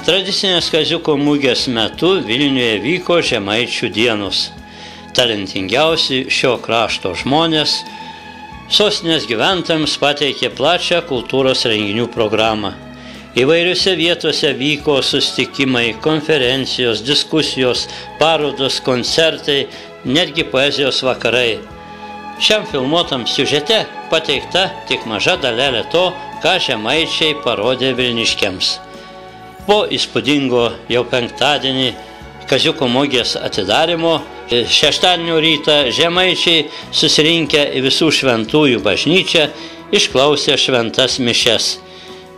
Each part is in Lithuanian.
Tradicinės Kaziuko mugės metu Vilniuje vyko Žemaičių dienos. Talentingiausi šio krašto žmonės sostinės gyventojams pateikė plačią kultūros renginių programą. Įvairiose vietose vyko susitikimai, konferencijos, diskusijos, parodos, koncertai, netgi poezijos vakarai. Šiam filmuotam siužete pateikta tik maža dalelė to, ką žemaičiai parodė vilniškiams. Po įspūdingo jau penktadienį Kaziuko mugės atidarymo, šeštadienio rytą žemaičiai susirinkę į Visų šventųjų bažnyčią išklausė šventas mišias.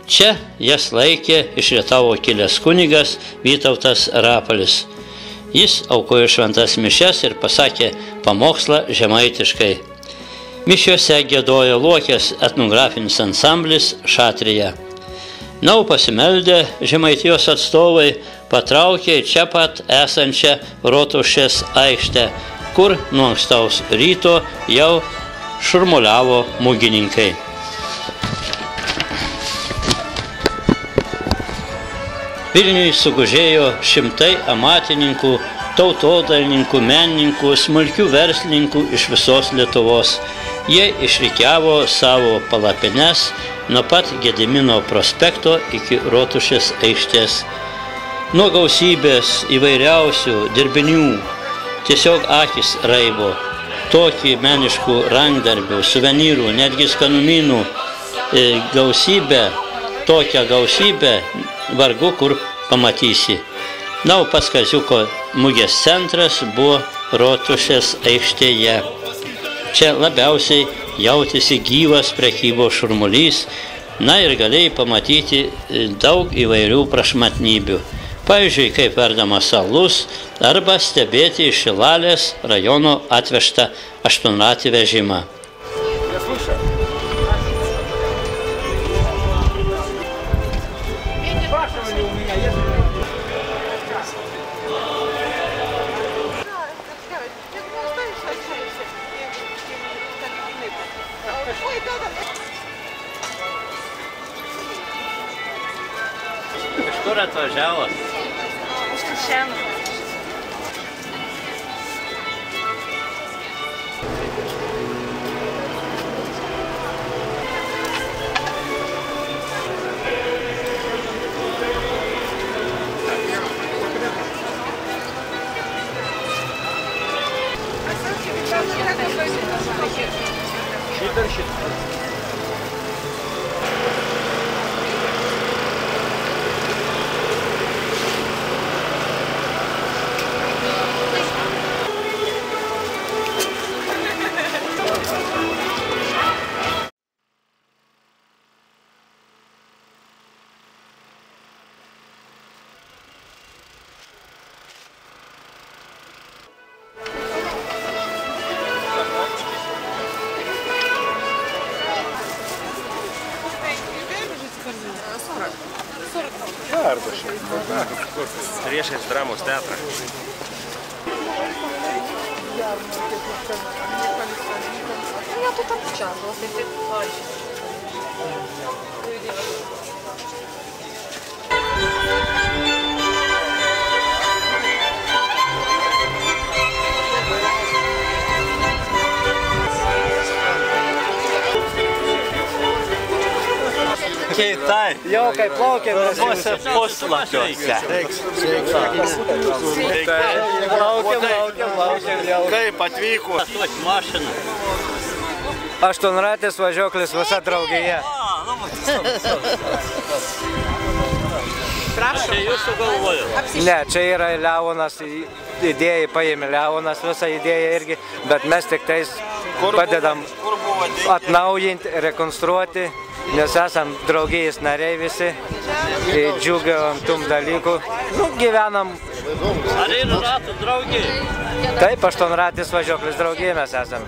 Čia jas laikė iš Rietavo kilęs kunigas Vytautas Rapalis. Jis aukojo šventas mišias ir pasakė pamokslą žemaitiškai. Mišiose giedojo Luokės etnografinis ansamblis Šatrija. Na, pasimeldę Žemaitijos atstovai patraukė čia pat esančią Rotušės aikštę, kur nuo ankstaus ryto jau šurmuliavo mugininkai. Vilniui sugužėjo šimtai amatininkų, tautodailininkų, menininkų, smulkių verslininkų iš visos Lietuvos. Jie išrikiavo savo palapines nuo pat Gedimino prospekto iki Rotušės aikštės. Nuo gausybės įvairiausių dirbinių tiesiog akis raibo. Tokį meniškų rankdarbių, suvenyrų, netgi skanumynų gausybę, tokią gausybę vargu kur pamatysi. Na, o pats Kaziuko mugės centras buvo Rotušės aikštėje. Čia labiausiai jautėsi gyvas prekybos šurmulys, na ir galėjai pamatyti daug įvairių prašmatnybių. Pavyzdžiui, kaip verdamas alus arba stebėti iš Šilalės rajono atvežtą aštuonratį vežimą. Iš kur atvažiavo? Iš Tušėnų. Priešais dramos teatrą. Ja tu tam čarlos, tai taip paaiškiai. Keitai. Jau kaip plaukėme. Pirmuose puslapiuose. Laukiam jau. Kaip atvyko? Mašina. Aštuonratis važiuoklis visa draugija. Čia jūsų galvoju. Ne, čia yra Leonas, idėjai paėmė Leonas visą idėją irgi, bet mes tik tais padedam atnaujinti, rekonstruoti, nes esam draugijos nariai visi, džiugiavam tum dalykų, gyvenam. Ar yra ratų draugijai? Taip, aštuonratis važiuoklis draugijai mes esam.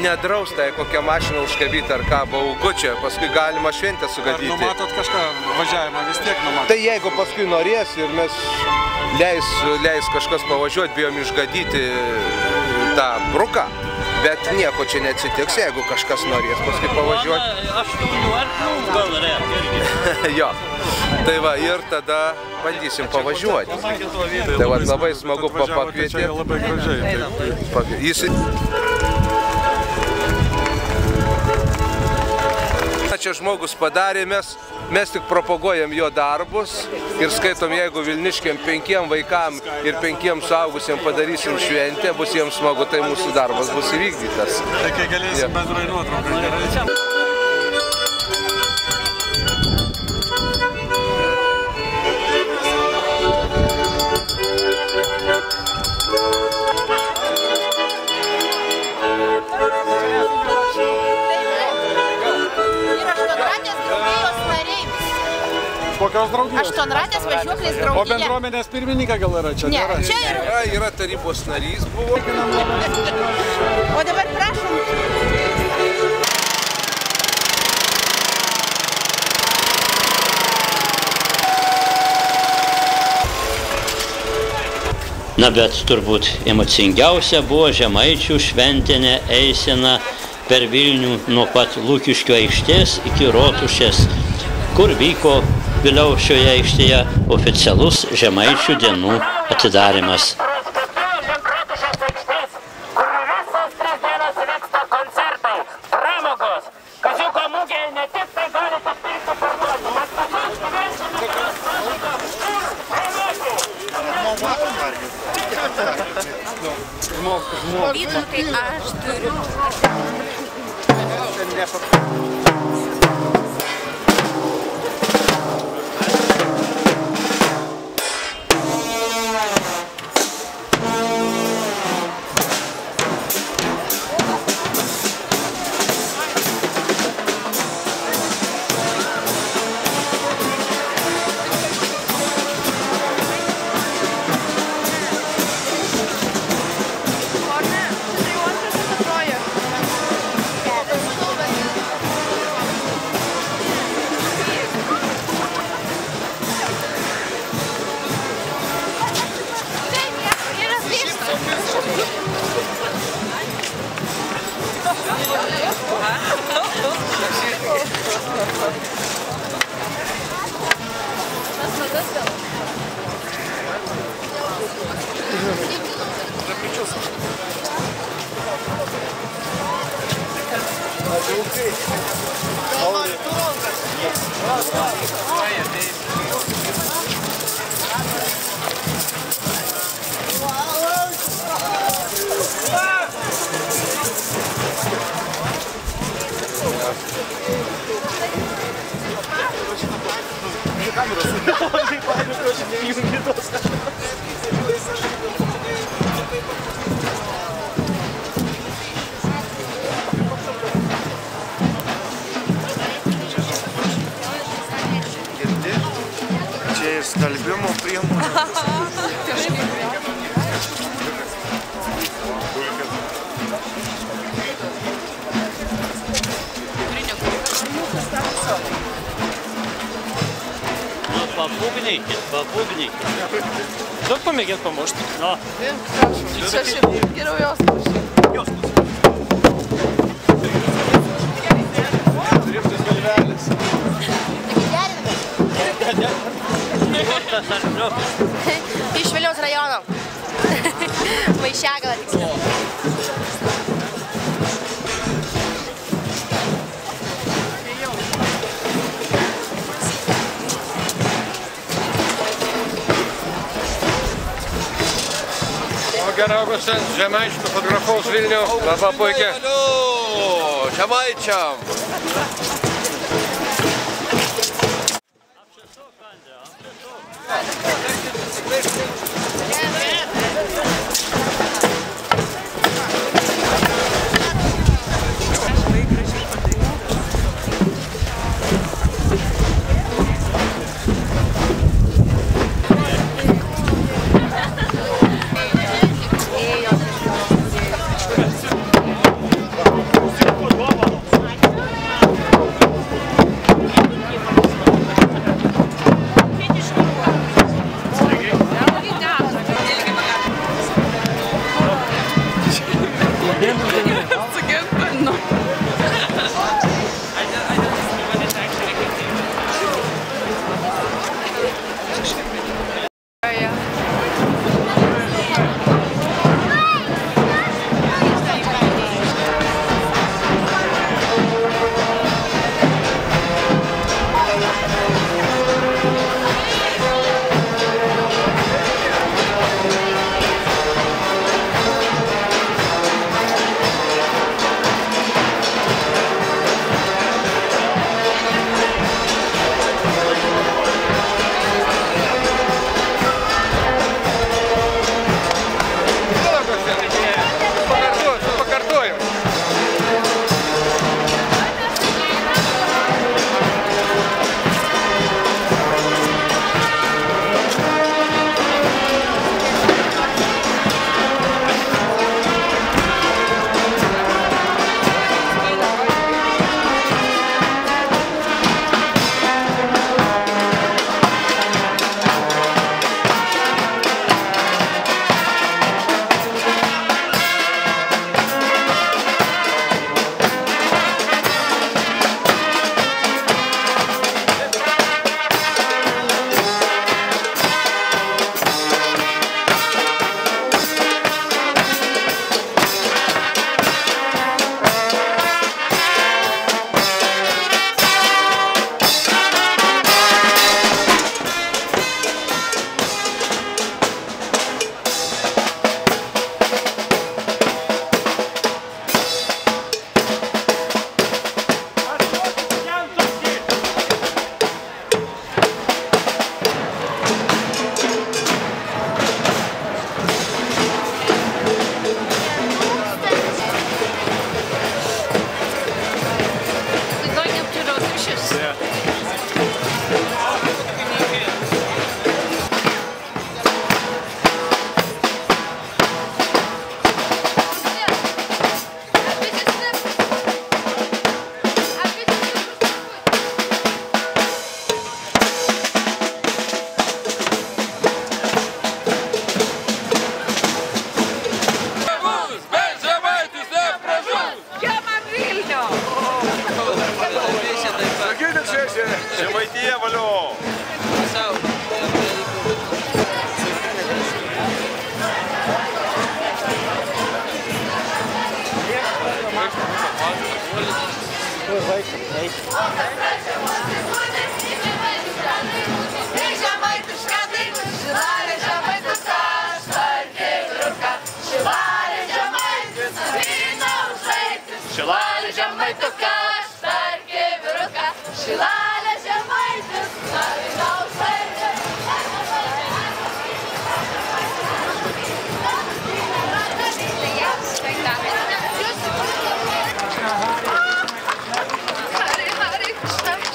Nedrausta kokią mašiną užkabyti ar ką, baugu čia, paskui galima šventę sugadyti. Ar numatot kažką važiavimą, vis tiek numatot? Tai jeigu paskui norės ir mes leis kažkas pavažiuoti, bijom išgadyti tą bruką, Bet nieko čia neatsitiks, jeigu kažkas norės paskui pavažiuoti. 8 arklių gal reikia irgi. Jo. Tai va, ir tada bandysim pavažiuoti. Tai va, labai smagu pakvietė. Čia labai gražiai. Jis... Čia žmogus padarė, mes tik propaguojam jo darbus ir skaitom, jeigu Vilniškiam 5 vaikam ir 5 suaugusiem padarysim šventę, bus jiems smagu, tai mūsų darbas bus įvykdytas. Tai kai galėsim bendrai nuotrauką, gerai? Kokios draugijos? Aštuonratės važiuoklės draugija. O bendruomenės pirmininką gal yra čia? Ne, čia yra tarybos narys buvo. O dabar prašom. Na, bet turbūt emocingiausia buvo žemaičių šventinė eisena per Vilnių nuo pat Lukiškių aikštės iki Rotušės, kur vyko vėliau šioje aikštėje oficialus žemaičių dienų atidarymas. Vidų tai aš turiu. Čia ir skalbimo priemonė. Pabūgnikit. Duok pamėgint pamušti. No. Čia šiaip geriau jos pašyti. Driftas galvelis. Kur tas arkliukas? Iš Vilniaus rajono. Maišiagalą tiksliau. Geragos žemaičių fotografaus Vilnių. Labai puikiai. Žemaičiam. Vokietija, valio! Šilalė žemaituka, starkė vyruka, šilalė žemaitis, narinau šaitį. Hare Krishna.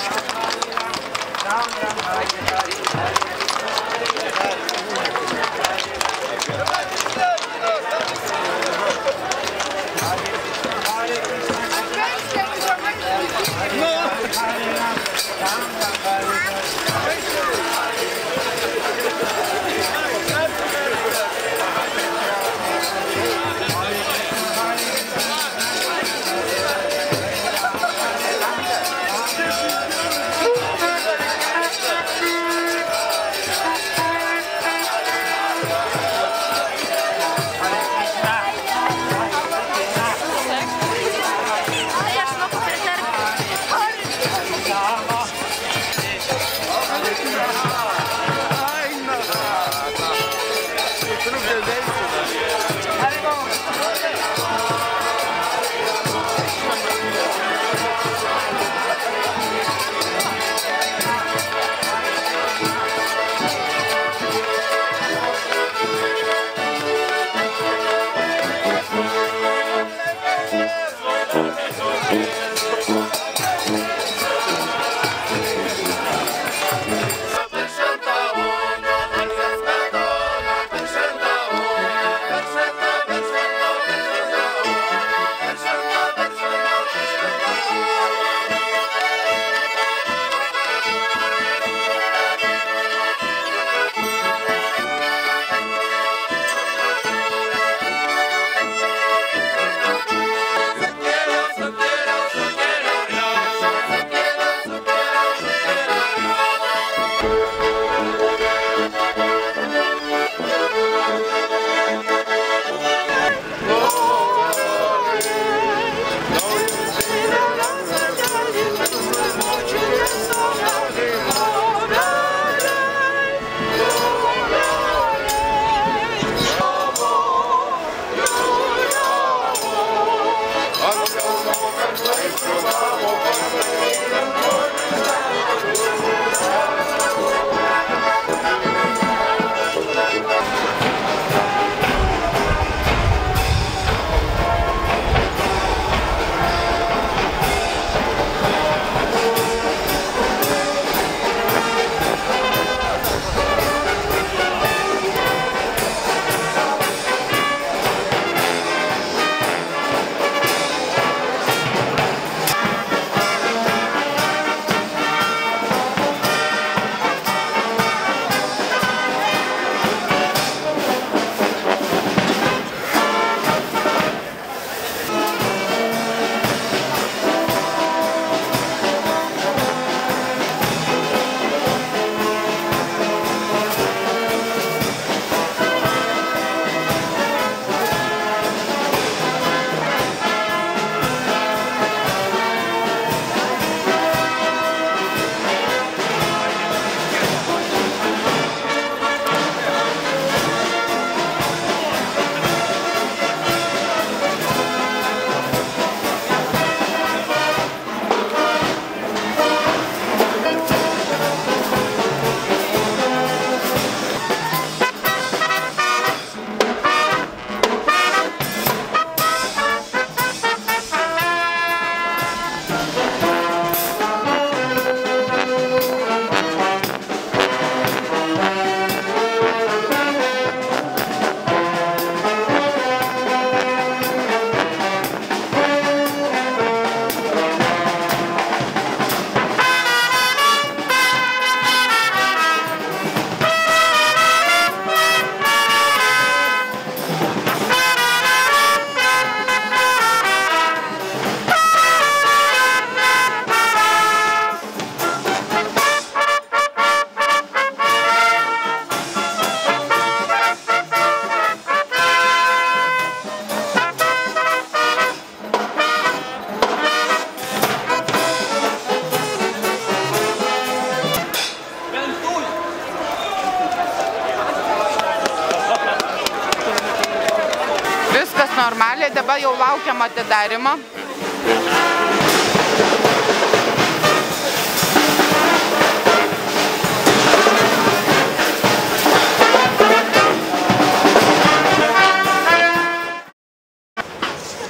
normaliai, dabar jau laukiam atidarimo.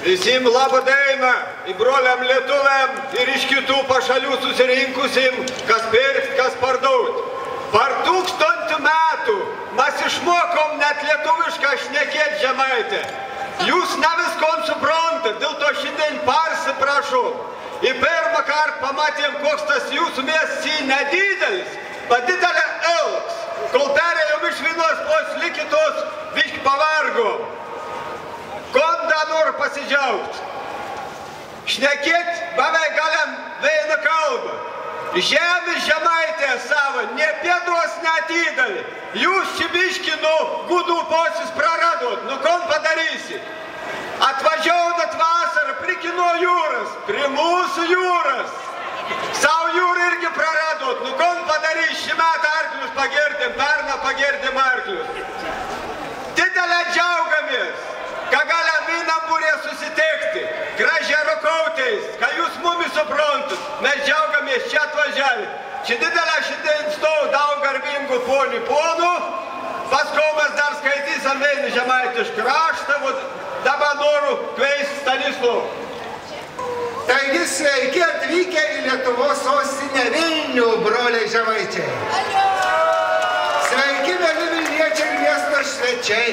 Visiems labą dainą, į broliam lietuviam ir iš kitų pašalių susirinkusim, kas pirkt, kas pardaut. Per 1000 metų mes išmokom net lietuvišką šnekėt žemaitę. Jūs ne viskon suprantat, dėl to šiandien persiprašom. Į pirmą kartą pamatėm, koks tas jūsų miestas nedidelis, bet didelė elks. Kol perėjom iš vienos pos likitos, biški pavargom. Konda noriu pasidžiaugt. Šnekėt beveik galim vieną kalbą. Žemės žemaitė savo, ne pėdos netidali. Jūs čia biški nuo gudų posis praradot, nu kon padarysi. Atvažiaunat vasarą prie kino jūras, prie mūsų jūras. Sau jūrą irgi praradot, nu kon padarys, šį metą arklius pagirdim, perną pagirdim arklius. Didelę džiaugamės, ką galim vienam būrė susitikti, gražiai rokautais, ką jūs mumis suprantat, mes džiaugamės čia atvažiavę. Čia didelę šiandien stovų daug garbingų ponų, paskui mes dar skaitysim vieną žemaitišką raštą, dabar noriu kviesti Stanislovą. Taigi sveiki atvykę į Lietuvos sostinę Vilnių, broliai žemaičiai. Sveiki, mėly Vilniečiai ir miesto svečiai.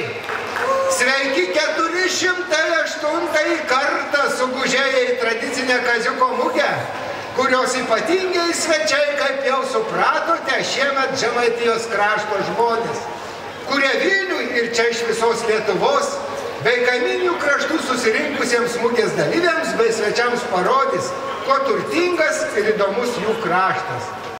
Sveiki 408 kartą sugužėję į tradicinę Kaziuko mugę, kurios ypatingai svečiai, kaip jau supratote, šiemet Žemaitijos krašto žmonės, kurie Vilniui ir čia iš visos Lietuvos bei kaiminių kraštų susirinkusiems mugės dalyviams bei svečiams parodys, kuo turtingas ir įdomus jų kraštas.